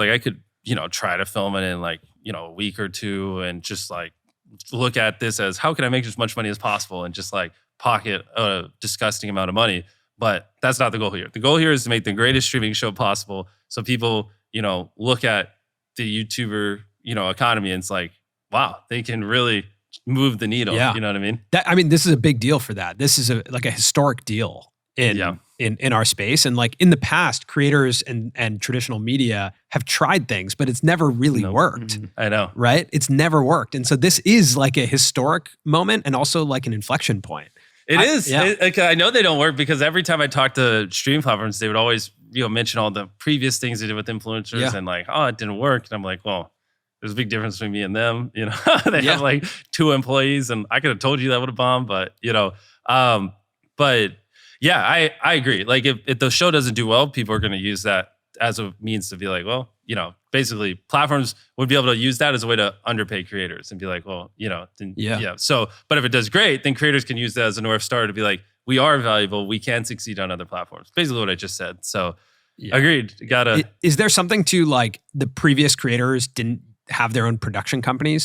Like I could, try to film it in like, a week or two and just like look at this as how can I make as much money as possible and just like pocket a disgusting amount of money. But that's not the goal here. The goal here is to make the greatest streaming show possible. So people, look at the YouTuber, economy and it's like, wow, they can really move the needle. Yeah. You know what I mean? This is a big deal for that. This is like a historic deal in our space. And like in the past, creators and traditional media have tried things, but it's never really worked. I know. Right? It's never worked. And so this is like a historic moment and also like an inflection point. It is. Yeah. I know they don't work because every time I talk to stream platforms, they would always, mention all the previous things they did with influencers and like, oh, it didn't work. And I'm like, well, there's a big difference between me and them. They have like 2 employees and I could have told you that would have bombed, but but yeah, I agree. Like if the show doesn't do well, people are going to use that as a means to be like, well, basically platforms would be able to use that as a way to underpay creators and be like, well, So, but if it does great, then creators can use that as a North Star to be like, we are valuable. We can succeed on other platforms. Basically what I just said. So agreed. Is there something to like the previous creators didn't have their own production companies?